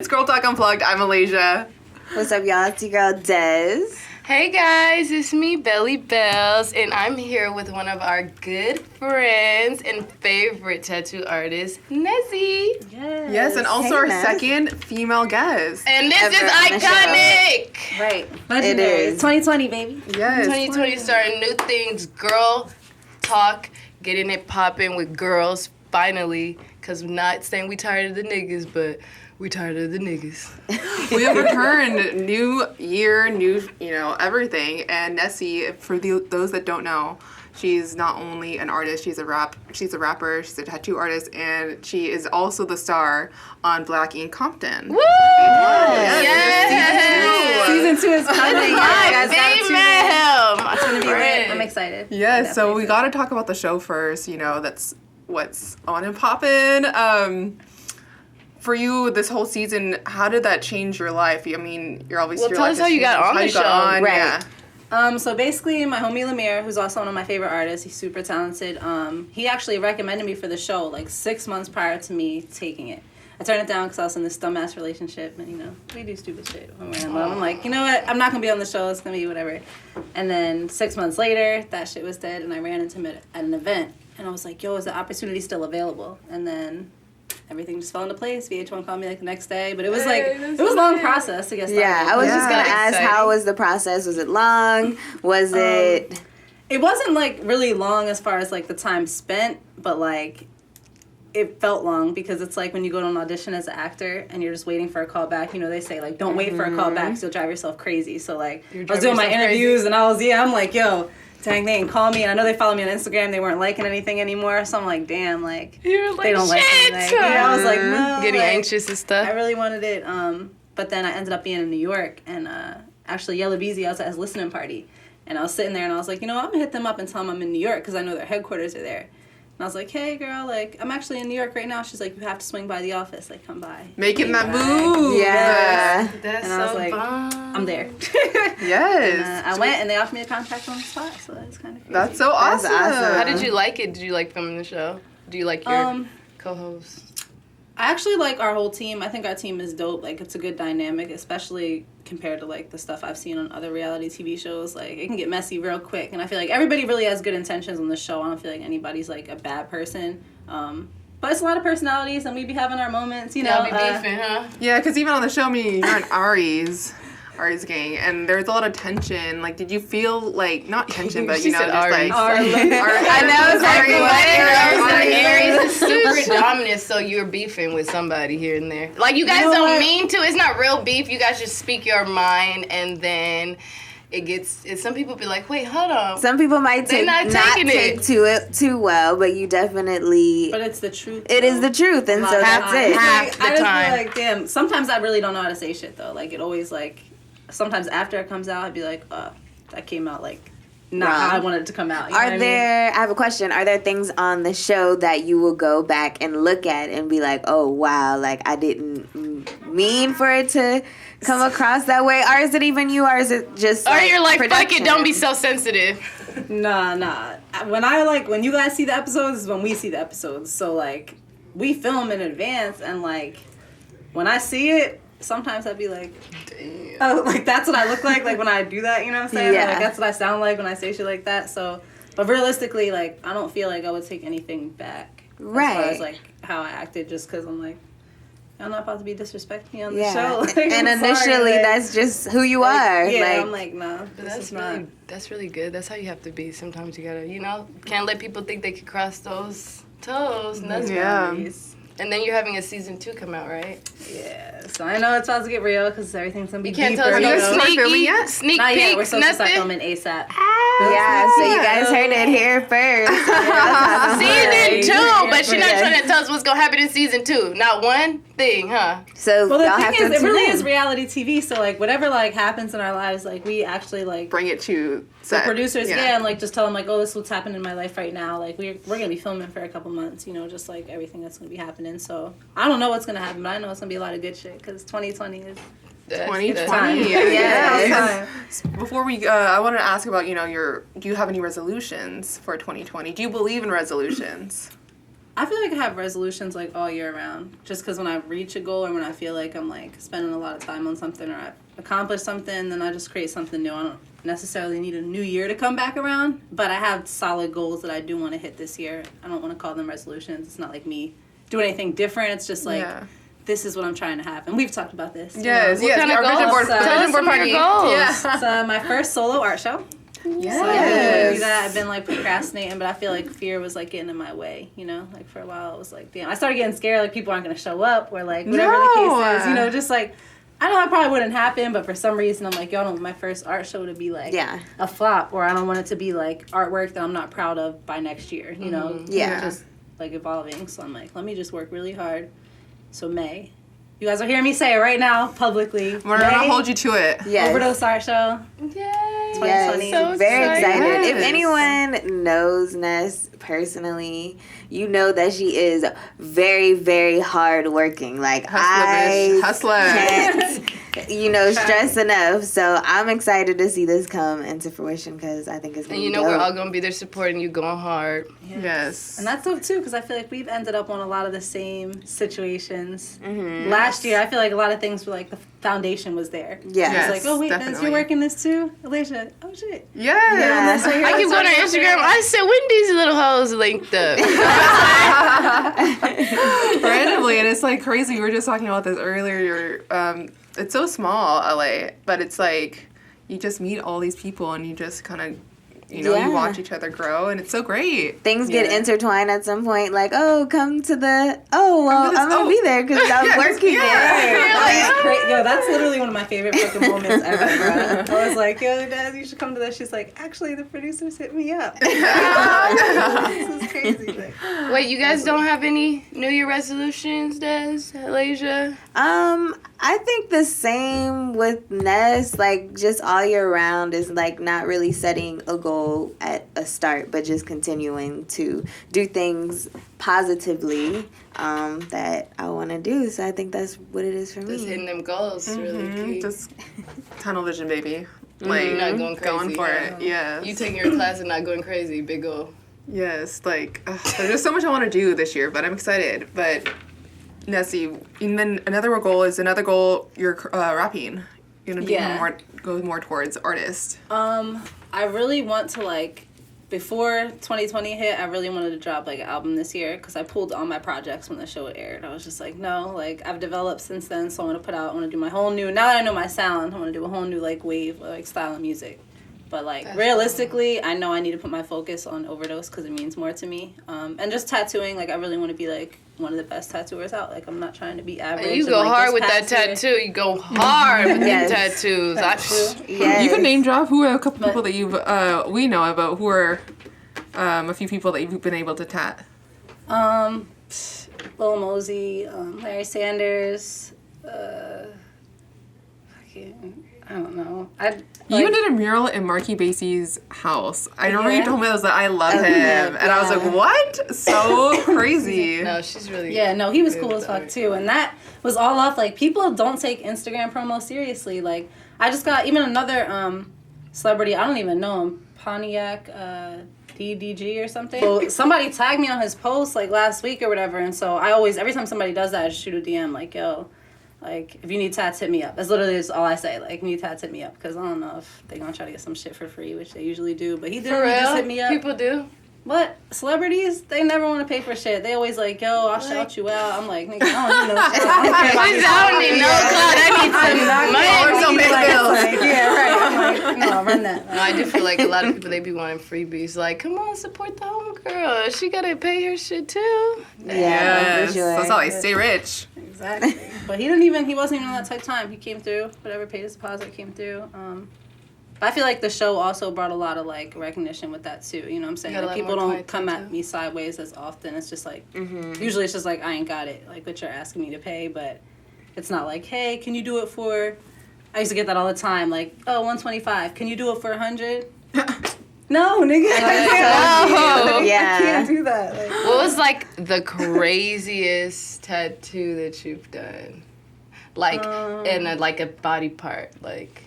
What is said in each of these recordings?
It's Girl Talk Unplugged. I'm Eleisha. What's up, y'all? It's your girl, Des. Hey guys, it's me, Belly Bells, and I'm here with one of our good friends and favorite tattoo artist, Nessie. Yes, and also our second female guest. And this is iconic! Right. Legendary. It is. 2020, baby. Yes. 2020 starting new things, girl talk, getting it popping with girls, finally. Because we're not saying we tired of the niggas, but we tired of the niggas. We have returned, new year, new, everything. And Nessie, for those that don't know, she's not only an artist, she's a rapper, she's a tattoo artist, and she is also the star on Black Ink Compton. Woo! Yes! Season 2 is coming. They met him. It's going to be great. I'm excited. Yes, so we got to talk about the show first. That's what's on and poppin'. For you, this whole season, how did that change your life? I mean, you're obviously. Well, tell us how you got on the show. Right. Yeah. So basically, my homie Lemire, who's also one of my favorite artists, he's super talented. He actually recommended me for the show like 6 months prior to me taking it. I turned it down because I was in this dumbass relationship, and we do stupid shit when we're in love. I'm like, you know what? I'm not gonna be on the show. It's gonna be whatever. And then 6 months later, that shit was dead, and I ran into him at an event, and I was like, yo, is the opportunity still available? And then everything just fell into place. VH1 called me like the next day, but it was it was a long process to get started. Yeah, I was just gonna ask, how was the process? Was it long? Was it? It wasn't like really long as far as like the time spent, but like it felt long because it's like when you go to an audition as an actor and you're just waiting for a call back. They say like don't wait for a call back because you'll drive yourself crazy. So like I was doing my interviews and I'm like, yo, dang, they didn't call me, and I know they follow me on Instagram. They weren't liking anything anymore, so I'm like, damn, like You're like, they don't like shit. anything. I was like, no, getting like, anxious and stuff. I really wanted it, but then I ended up being in New York, and actually Yella Beezy, I was at his listening party, and I was sitting there, and I was like, I'm gonna hit them up and tell them I'm in New York because I know their headquarters are there. And I was like, hey, girl, like, I'm actually in New York right now. She's like, you have to swing by the office. Like, come by. Making that move. Yeah. That's and I was so like, fun. I'm there. Yes. And, I went, and they offered me a contract on the spot, so that's kind of crazy. That's so awesome. How did you like it? Did you like filming the show? Do you like your co-host? I actually like our whole team. I think our team is dope. Like, it's a good dynamic, especially compared to, like, the stuff I've seen on other reality TV shows. Like, it can get messy real quick. And I feel like everybody really has good intentions on the show. I don't feel like anybody's, like, a bad person. But it's a lot of personalities, and we be having our moments, Y'all be beefing, huh? Yeah, because even on the show, you're in Ari's gang, and there's a lot of tension. Like, did you feel like, not tension, but She said Aries. I know exactly Aries is super dominant, so you're beefing with somebody here and there. Like, you guys don't mean to. It's not real beef. You guys just speak your mind, and then some people be like, wait, hold on. Some people might not take to it too well, but you definitely. But it's the truth. It is the truth, and so that's it. Half the I just time. feel like, damn, sometimes I really don't know how to say shit, though. Like, it always, like, sometimes after it comes out, I'd be like, that came out, like, not how I wanted it to come out. I have a question. Are there things on the show that you will go back and look at and be like, oh, wow, like, I didn't mean for it to come across that way? Or is it even you, or is it just Or you're like, production? fuck it, don't be so sensitive. Nah. When you guys see the episodes is when we see the episodes. So, like, we film in advance, and, like, when I see it, sometimes I'd be like, damn. Oh, like, that's what I look like when I do that, you know what I'm saying? Yeah. Like, that's what I sound like when I say shit like that. So, but realistically, like, I don't feel like I would take anything back. Right. As far as, like, how I acted, just because I'm like, I'm not about to be disrespecting me on the show. Like, and I'm initially, sorry, like, that's just who you are. Yeah, like, I'm like, no, That's really good. That's how you have to be. Sometimes you gotta, can't let people think they can cross those toes. And that's boundaries. And then you're having a season 2 come out, right? Yeah. So I know it's about to get real because everything's gonna be. You can't deeper, tell us no yet? sneak Not peeks, yet. We're supposed to start nothing. filming ASAP. yeah, so you guys heard it here first. Season 2, but she's not trying to tell us what's gonna happen in season 2. Not one thing, huh? So well, the y'all have thing to is, it really tune in. is reality TV. So like, whatever like happens in our lives, like we actually like bring it to the producers, and like just tell them like, oh, this is what's happening in my life right now. Like we're gonna be filming for a couple months, just like everything that's gonna be happening. So I don't know what's gonna happen, but I know it's gonna be a lot of good shit because 2020 is. 2020. Yeah. Before we, I wanted to ask about, do you have any resolutions for 2020? Do you believe in resolutions? I feel like I have resolutions like all year round. Just because when I reach a goal or when I feel like I'm like spending a lot of time on something or I've accomplished something, then I just create something new. I don't necessarily need a new year to come back around, but I have solid goals that I do want to hit this year. I don't want to call them resolutions. It's not like me doing anything different. It's just like, this is what I'm trying to have. And we've talked about this. Yes, What kind of our vision goals? board, Tell us some of your goals. Yeah. So my first solo art show. Yes. So I didn't do that. I've been like procrastinating, but I feel like fear was like getting in my way, you know? Like for a while it was like, damn. I started getting scared like people aren't going to show up or like whatever the case is, you know, just like, I know that probably wouldn't happen, but for some reason I'm like, yo, I don't want my first art show to be like a flop, or I don't want it to be like artwork that I'm not proud of by next year, you know? Yeah. Just like evolving. So I'm like, let me just work really hard. So May. You guys are hearing me say it right now, publicly. We're going to hold you to it. Yes. Overdose Art Show. Yay. 2020. So Very excited. If Yes. anyone knows Ness personally, you know that she is very, very hardworking. Like, Hustler. can't, stress enough. So I'm excited to see this come into fruition because I think it's going And to you be know dope. we're all gonna be there supporting you, going hard. Yes. And that's dope too, because I feel like we've ended up on a lot of the same situations. Last year, I feel like a lot of things were like the foundation was there. Yes. It's like, oh wait, Ness, definitely. you're working this too? Eleisha, oh shit. Yes. Yeah. That's what I keep going on Instagram. I said, when these little hoes linked up? Randomly, and it's like crazy. We were just talking about this earlier. It's so small, LA, but it's like you just meet all these people and you just kind of, you watch each other grow, and it's so great. Things get intertwined at some point. Like, oh, come to the. Oh, well, I'm gonna be there because I'm working there. That's great. Yo, that's literally one of my favorite fucking moments ever, bro. I was like, yo, Dad, you should come to this. She's like, actually, the producers hit me up. This is crazy. Like, Wait, you guys don't have any New Year resolutions, Des, Eleisha? I think the same with Ness. Like, just all year round is like not really setting a goal at a start, but just continuing to do things positively that I want to do. So I think that's what it is for Just me. hitting them goals is really key. Just tunnel vision, baby. Like, Not going crazy. going for it. Yes. You taking your class and not going crazy, big goal. Yes, like, there's just so much I want to do this year, but I'm excited. But, Nessie, and then another goal, you're rapping. You're going to be go more towards artist. I really want to, like, before 2020 hit, I really wanted to drop, like, an album this year because I pulled all my projects when the show aired. I was just like, no, like, I've developed since then, so I want to I want to do my whole new, now that I know my sound, I want to do a whole new, like, wave, like, style of music. But, like, realistically, I know I need to put my focus on Overdose because it means more to me. And just tattooing, like, I really want to be, like, one of the best tattooers out. Like, I'm not trying to be average. And you go like, hard this with that past year- tattoo. You go hard with Yes. the tattoos. Yes. You can name drop who are a couple people that you've, we know about, who are a few people that you've been able to tat. Lil Mosey, Larry Sanders, I don't know. You did a mural in Marky Basie's house. I remember you Yeah. told me that I love him. And I was like, what? So crazy. No, she's really Yeah, no, he was good cool with as fuck art. too. And that was all off, like, people don't take Instagram promo seriously. Like, I just got even another celebrity, I don't even know him, Pontiac DDG or something. So somebody tagged me on his post, like, last week or whatever. And so I always, every time somebody does that, I just shoot a DM, like, yo, like, if you need tats, hit me up. That's literally all I say. Like, if you need tats, hit me up. Because I don't know if they're going to try to get some shit for free, which they usually do. But he For didn't. He real? just hit me up. People do. What? Celebrities? They never want to pay for shit. They always like, yo, I'll shout you out. I'm like, nigga, I don't need no shout. I don't care about your I don't need no clout. I need some money. Or some big bills. like, yeah, right. I'm like, no, run that. No, I do feel like a lot of people, they be wanting freebies. Like, come on, support the homegirl. She got to pay her shit too. Yeah, Yes. for sure. That's how I stay rich. Exactly. But he wasn't even on that type of time. He came through. Whatever, paid his deposit, came through. But I feel like the show also brought a lot of, like, recognition with that, too. You know what I'm saying? Got a Like, lot people more don't come clientele, at too. me sideways as often. It's just like, usually it's just like, I ain't got it. Like, what you're asking me to pay. But it's not like, hey, can you do it for... I used to get that all the time. Like, oh, 125. Can you do it for 100? No, nigga. Oh. Yeah. I can't do that. Like, What was, like, the craziest tattoo that you've done? Like, in a body part, like...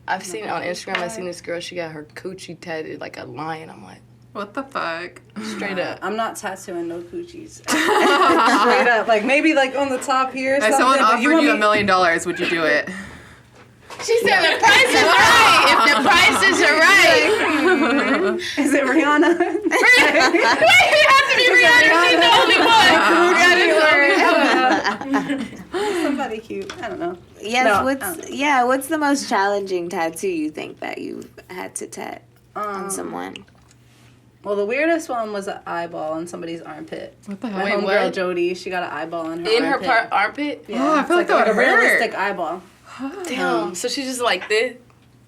I've seen it on Instagram. I seen this girl. She got her coochie tatted like a lion. I'm like, What the fuck? Straight up. I'm not tattooing no coochies. Straight up. Like, maybe, like, on the top here or If something. someone but offered you want $1 me- million, would you do it? She said the price is right. If the prices are right. Is it Rihanna? Wait, it has to be Rihanna. She's the only one. Somebody cute. I don't know. Yes, No, what's the most challenging tattoo you think that you've had to tat on someone? Well, the weirdest one was an eyeball on somebody's armpit. What the hell? My Wait, homegirl what? Jody, she got an eyeball in her In armpit. her armpit? Yeah, Oh, I it's feel like that a would hurt. realistic eyeball. Damn. So she's just like this?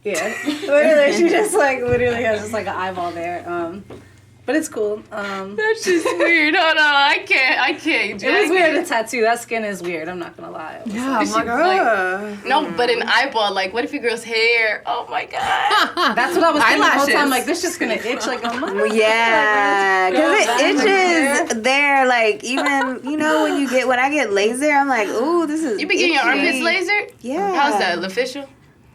Yeah, literally, she just like literally has just like an eyeball there. But it's cool. That's just weird. Hold on. I can't. It was weird to tattoo. That skin is weird. I'm not gonna lie. Yeah, I'm like, No, but an eyeball, like, what if your girl's hair? Oh my god. That's what I was thinking the whole Eyelashes. time. Like, this just gonna itch like a mother. Yeah, because it itches there. Like, even, when when I get laser, I'm like, ooh, this is You be getting your itchy. armpits lasered? Yeah. How's that? Official?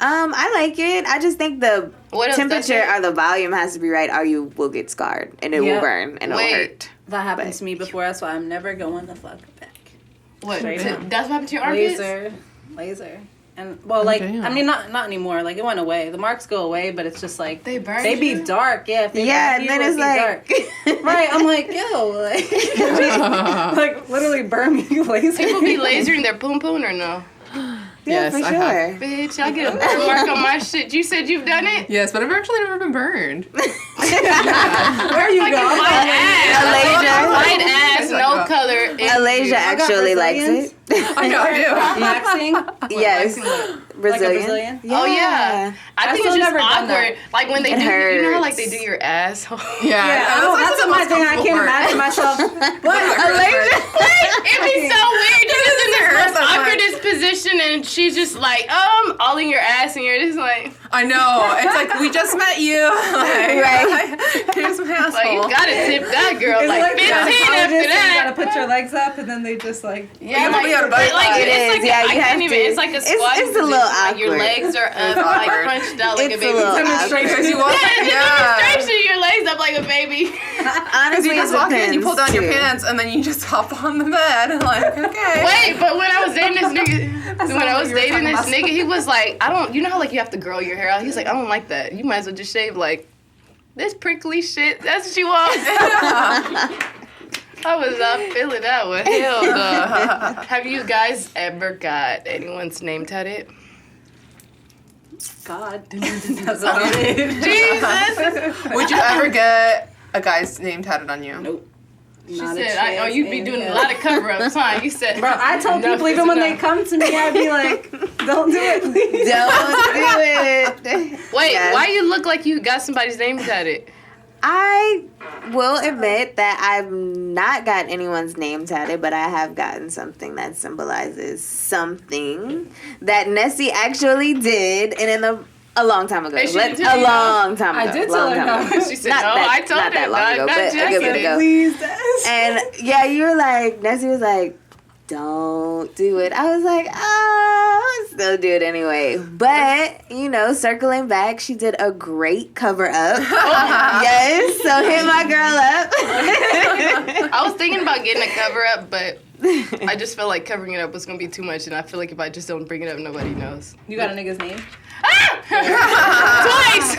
I like it. I just think the What else does temperature it? or the volume has to be right, or you will get scarred and it will Yeah. burn and it'll Wait. hurt. That happened to me before. That's why I'm never going the fuck back. What? Straight up. That's what happened to your armpits? Laser. And well, like, damn. I mean, not anymore. Like, it went away. The marks go away, but it's just like They burn They be you? dark. Yeah. If they Yeah, burn you, then it'd it's be like dark. Right. I'm like, yo, like literally burn me laser. People be lasering their poom poom or no? Yeah, Yes, for I sure. have. Bitch, I get a burn mark on my shit. You said you've done it? Yes, but I've actually never been burned. Where you Like a go? white ass. Eleisha. White ass, no color. Eleisha actually likes it. I know, I do. Waxing? Yes. Brazilian. Brazilian? Oh yeah. I think still it's just never done awkward. Like when they It do, you know how like hurts. they do your asshole. Yeah, That's my thing. I can't imagine myself. Eleisha. It'd be so weird. You're just in this hurts most so much. awkwardest position, and she's just like, all in your ass, and you're just like, I know. It's like, we just met you. Like, Right. Here's my asshole. like you gotta tip that girl It's like 15 after You that. gotta put your legs up and then they just like. Yeah, You have to be on a bike. like It it's is, like yeah, I you have can't even. to. It's like a squat. It's a little position, like your awkward. legs are up, It's like awkward. crunched out like It's a a baby. little Because you walk, Yeah, yeah. demonstration, your legs up like a baby. Honestly, You just it walk in, you depends, pull down your too. pants, and then you just hop on the bed. Like, okay. Wait, but when I was dating this nigga, when I was what you were dating this talking about. nigga, he was like, I don't. You know how like you have to grow your hair out? He's like, I don't like that. You might as well just shave like this prickly shit. That's what you want. I was not feeling that one. Hell no. Have you guys ever got anyone's name tatted? God. That's what it is. Jesus. Would you ever get a guy's name tatted on you? Nope. She Not a said, chance you'd be in doing a hell. lot of cover-ups, huh? You said, Bro, I told enough people is even when they enough. come to me, I'd be like, don't do it, please. Don't do it. Wait, Yes. why you look like you got somebody's name tatted? I will admit that I've not got anyone's name tatted, but I have gotten something that symbolizes something that Nessie actually did, and a long time ago. Hey, she didn't A tell you long time ago. I did long tell her time no. ago. She said, Not no, that- I told not her, that long not ago, but a Jackie good bit did. ago. Please, Des. And yeah, you were like, Nessie was like, don't do it. I was like, I'll still do it anyway. But, circling back, she did a great cover up. Yes, so hit my girl up. I was thinking about getting a cover-up, but I just felt like covering it up was going to be too much, and I feel like if I just don't bring it up, nobody knows. You got a nigga's name? Twice!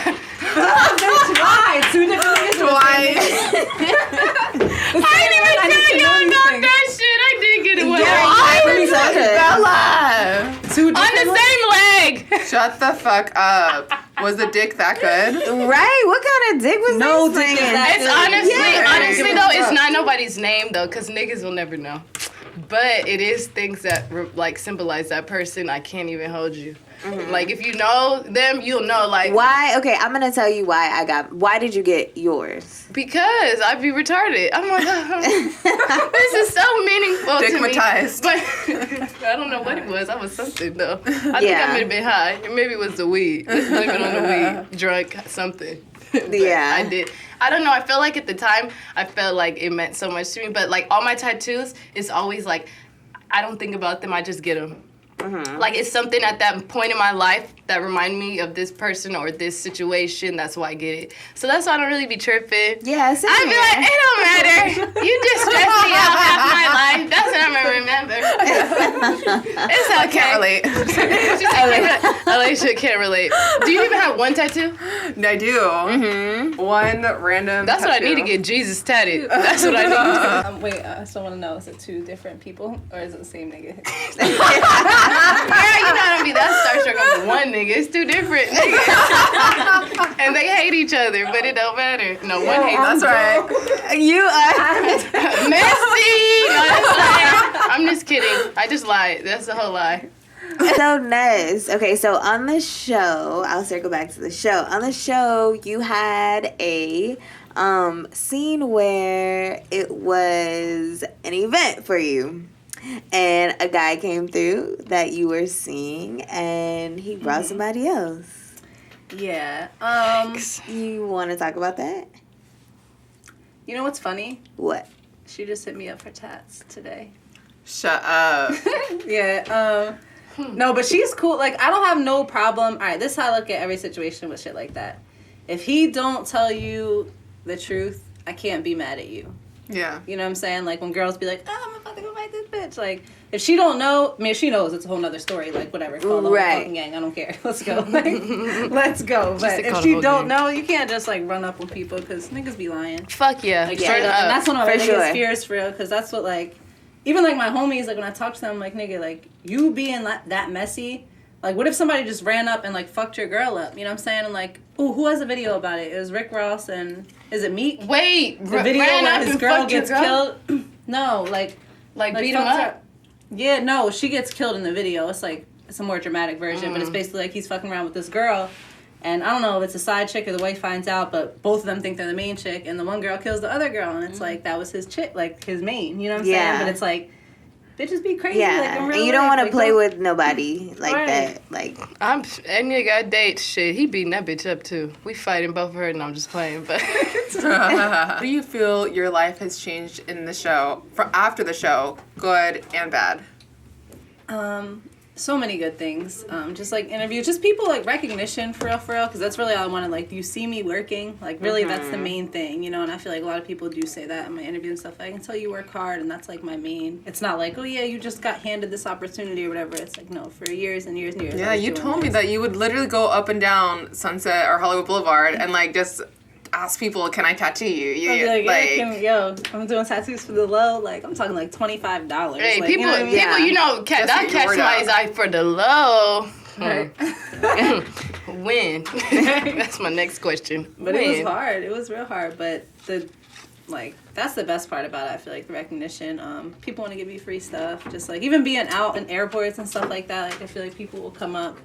Why? Two different niggas? Twice. I didn't even tell y'all about that shit. I did get it one. Bella! Two On the same leg! Shut the fuck up. Was the dick that good? Right? What kind of dick was No this dick is thing? that It's honestly Yeah. though, it's not nobody's name though, because niggas will never know. But it is things that like symbolize that person. I can't even hold you. Like if you know them, you'll know. Like Why? Okay, I'm gonna tell you why did you get yours? because I'd be retarded. I'm like, this is so meaningful to me. Dickmatized. But I don't know what it was. I was something though. I think Yeah. I might have been high. Maybe it was the weed. Let's blame it on the weed. Drunk something. But Yeah. I did. I don't know. I felt like at the time, I felt like it meant so much to me. But like all my tattoos, it's always like, I don't think about them. I just get them. Like, it's something at that point in my life that remind me of this person or this situation. That's why I get it. So that's why I don't really be tripping. Yeah, same I be like, it don't matter. You just stress me out half my life. That's what I'm gonna remember. It's okay. I can't relate. She said, Eleisha can't relate. Do you even have one tattoo? I do. One random That's what I need to get Jesus tatted. That's what I need to do. Wait, I still want to know, is it two different people or is it the same nigga? Yeah, you know how to be that starstruck over one nigga. It's two different niggas. And they hate each other, but it don't matter. No, one hates That's right. You are. Nessie! No, that's lying. I'm just kidding. I just lied. That's the whole lie. So, Ness, okay, so on the show, I'll circle back to the show. On the show, you had a scene where it was an event for you. And a guy came through that you were seeing, and he brought somebody else. Yeah. You want to talk about that? You know what's funny? What? She just hit me up for tats today. Shut up. Yeah. No, but she's cool. Like, I don't have no problem. All right, this is how I look at every situation with shit like that. If he don't tell you the truth, I can't be mad at you. Yeah. You know what I'm saying? Like, when girls be like, oh, I'm about to go fight this bitch. Like, if she don't know, I mean, if she knows, it's a whole nother story. Like, whatever. Call the whole fucking gang. I don't care. Let's go. Like, let's go. But if she don't know, you can't just, like, run up on people because niggas be lying. Fuck yeah. Like, Straight up. And that's one of my biggest sure. fears for real, because that's what, like, even, like, my homies, like, when I talk to them, I'm like, nigga, like, you being that messy, like, what if somebody just ran up and, like, fucked your girl up? You know what I'm saying? And, like, ooh, who has a video about it? It was Rick Ross and, is it Meek? Wait, The video where his girl gets killed. No, like beat him up? Yeah, no, she gets killed in the video. It's, like, it's a more dramatic version, but it's basically, like, he's fucking around with this girl. And I don't know if it's a side chick or the wife finds out, but both of them think they're the main chick, and the one girl kills the other girl, and it's like, that was his chick, like, his main, you know what I'm saying? But it's like, bitches be crazy. Yeah, like, in real and you don't life, want to like, play with nobody like Right. that. Like, That nigga I date, shit, he beating that bitch up too. We fighting both of her, and I'm just playing, but... How do you feel your life has changed in the show, after the show, good and bad? So many good things. Just like interviews, just people like recognition for real, because that's really all I wanted. Like, you see me working, like really that's the main thing, you know. And I feel like a lot of people do say that in my interview and stuff. I can tell you work hard, and that's like my main. It's not like, oh yeah, you just got handed this opportunity or whatever. It's like, no, for years and years and years. Yeah, you told me that you would literally go up and down Sunset or Hollywood Boulevard and like just ask people, can I tattoo you? I'd be like, I'm doing tattoos for the low. Like, I'm talking like $25. Hey, like, people, you know what I mean? people, you know, Just that get your catch word somebody's out. eye for the low. Right. When? That's my next question. But when? it was hard. It was real hard. But that's the best part about it. I feel like the recognition. People want to give you free stuff. Just like even being out in airports and stuff like that. Like, I feel like people will come up,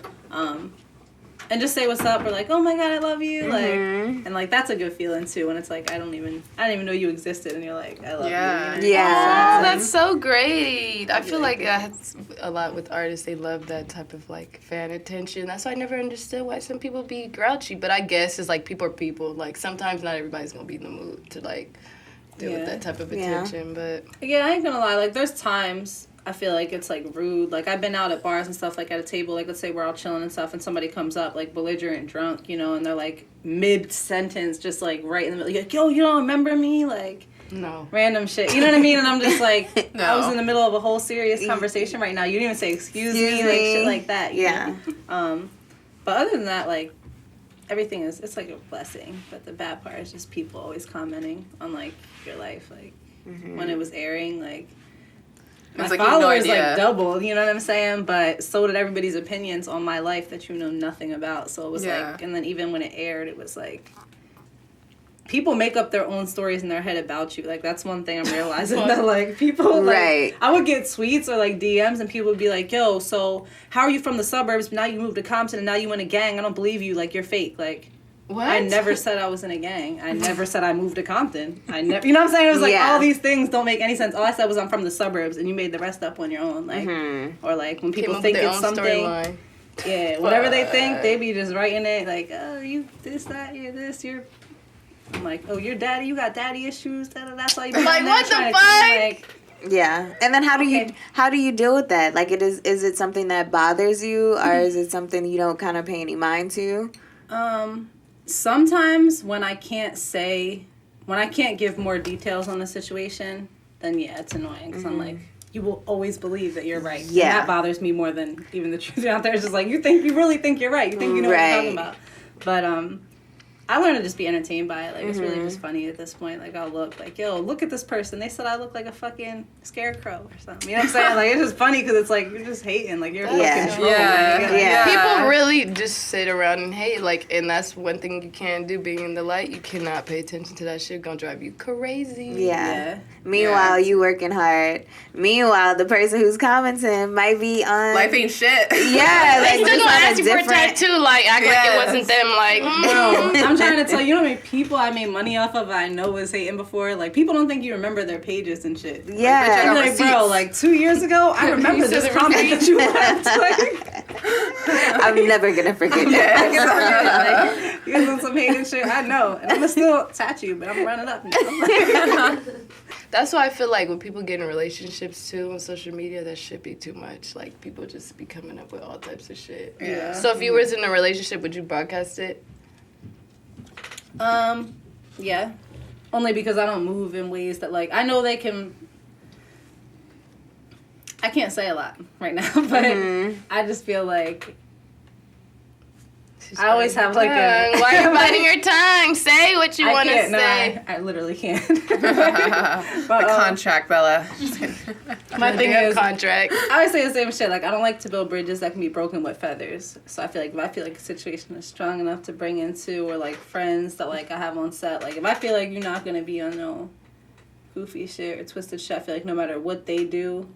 and just say what's up, or like, oh my god, I love you, like, and like that's a good feeling too. When it's like, I didn't even know you existed, and you're like, I love you. Yeah. You know? Yeah. Oh, that's so great. I feel like that's a lot with artists. They love that type of like fan attention. That's why I never understood why some people be grouchy. But I guess it's like people are people. Like sometimes not everybody's gonna be in the mood to like deal with that type of attention. But Yeah, I ain't gonna lie. Like, there's times I feel like it's like rude. Like, I've been out at bars and stuff, like at a table, like let's say we're all chilling and stuff, and somebody comes up like belligerent drunk, you know, and they're like mid sentence, just like right in the middle, like, yo, you don't remember me, like. no. Random shit, you know what I mean? And I'm just like, No. I was in the middle of a whole serious conversation right now. You didn't even say excuse me, like shit like that. You know? But other than that, like, everything it's like a blessing. But the bad part is just people always commenting on like your life, like when it was airing, like. My like you have no followers idea. like doubled, you know what I'm saying? But so did everybody's opinions on my life that you know nothing about. So it was like, and then even when it aired, it was like, people make up their own stories in their head about you. Like, that's one thing I'm realizing that like people like, I would get tweets or like DMs and people would be like, yo, so how are you from the suburbs, but now you moved to Compton and now you in a gang? I don't believe you. Like, you're fake. Like, What? I never said I was in a gang. I never said I moved to Compton. I never, you know what I'm saying? It was like, all these things don't make any sense. All I said was I'm from the suburbs, and you made the rest up on your own. Like, or like when people think it's something. Yeah, whatever they think, they be just writing it like, oh, you this, that, you're this, you're. I'm like, oh, your daddy, you got daddy issues. That's why you be Like, on there what the trying to fuck? like, Yeah. And then how do you deal with that? Like, is it something that bothers you, or is it something you don't kind of pay any mind to? Sometimes when I can't give more details on the situation, then yeah, it's annoying. Because I'm like, you will always believe that you're right. Yeah. And that bothers me more than even the truth out there. It's just like, you really think you're right. You think you know what you're talking about. But I learned to just be entertained by it. Like, it's really just funny at this point. Like, I'll look like, yo, look at this person. They said I look like a fucking scarecrow or something. You know what I'm saying? Like, it's just funny because it's like, you're just hating. Like, you're fucking trolling. Yeah. People really just sit around and hate. Like, and that's one thing you can't do. Being in the light, you cannot pay attention to that shit. Gonna drive you crazy. Yeah. Meanwhile, you working hard. Meanwhile, the person who's commenting might be on... Life ain't shit. Yeah. They Like, still gonna ask you for a tattoo. Like, act like it wasn't them. Like, I'm trying to tell you, how many people I made money off of I know was hating before. Like, people don't think you remember their pages and shit. Yeah. You're like, bro, like 2 years ago, I remember this comment that you left. Like, I'm never going to forget that. you guys on some hating shit, I know. And I'm going to still tattoo you, but I'm running up now. that's why I feel like when people get in relationships too on social media, that should be too much. Like, people just be coming up with all types of shit. Yeah. So if you was in a relationship, would you broadcast it? Yeah. Only because I don't move in ways that, like, I know they can... I can't say a lot right now, but I just feel like I always have like a... Why are you biting your tongue? Say what you want to say. No, I literally can't. The contract, Bella. My thing is, contract. I always say the same shit. Like, I don't like to build bridges that can be broken with feathers. So I feel like if a situation is strong enough to bring into, or like friends that like I have on set, like if I feel like you're not gonna be on no goofy shit or twisted shit, I feel like no matter what they do,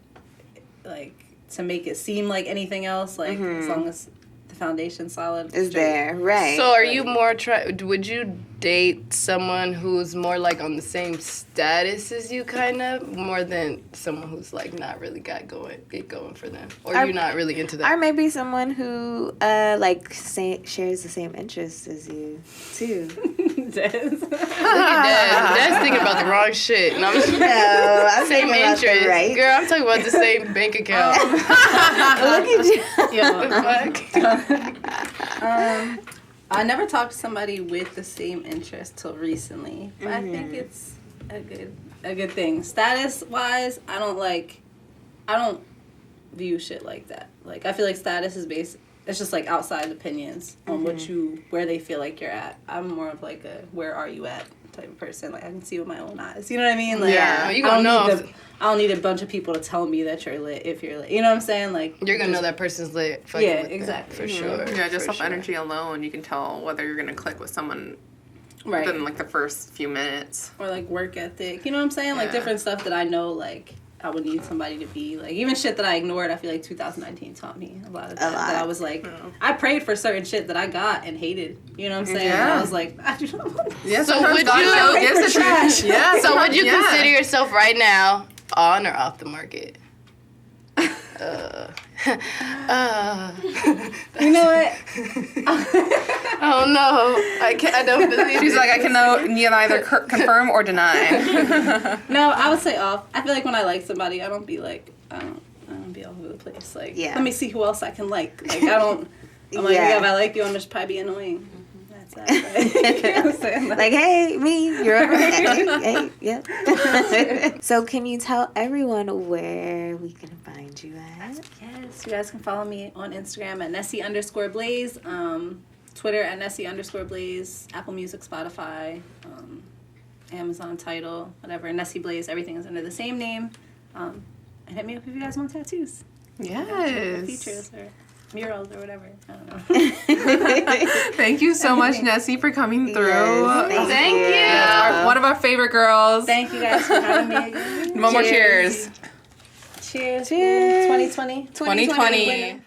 like to make it seem like anything else, like as long as the foundation solid is there, right? So are you more would you date someone who's more like on the same status as you, kind of, more than someone who's like not really get going for them, or you're not really into that? Or maybe someone who shares the same interests as you too. Des. Look at Des thinking about the wrong shit. No, I'm same thinking about the interest, right. girl. I'm talking about the same bank account. Look at you. The fuck? I never talked to somebody with the same interest till recently, but I think it's a good thing. Status wise, I don't view shit like that. Like, I feel like status is it's just like outside opinions on where they feel like you're at. I'm more of like a where are you at type of person. Like, I can see with my own eyes. You know what I mean? Like, yeah, you gonna know. I don't need a bunch of people to tell me that you're lit if you're lit. You know what I'm saying? Like, you're gonna know that person's lit. Yeah, exactly. For sure. Yeah, just for off energy alone, you can tell whether you're gonna click with someone right within like the first few minutes. Or like work ethic. You know what I'm saying? Like different stuff that I know, like I would need somebody to be like, even shit that I ignored. I feel like 2019 taught me a lot of that. That I was like, I prayed for certain shit that I got and hated. You know what I'm saying? Yeah. And I was like, I do not want Yeah, So would you? trash. Yeah. So would you Yeah. consider yourself right now on or off the market? You know what? Oh no, I don't believe. She's like, I can neither confirm or deny. No, I would say off. I feel like when I like somebody, I don't be like, I don't be all over the place. Like, let me see who else I can like. Like, I don't. I'm like, if I like you, I'm just probably be annoying. That's that. Right? You know what I'm saying? Like, hey, me, you're over here. Hey, yeah. So, can you tell everyone where we can find you at? Yes, you guys can follow me on Instagram at Nessie_Blaze, Twitter at Nessie_Blaze, Apple Music, Spotify, Amazon Tidal, whatever. Nessie Blaze, everything is under the same name. And hit me up if you guys want tattoos. Yes. Features or murals or whatever. I don't know. Thank you so much, Nessie, for coming through. Yes, Thank you. Yes, one of our favorite girls. Thank you guys for having me again. One more cheers. Cheers. Cheers. 2020. 2020.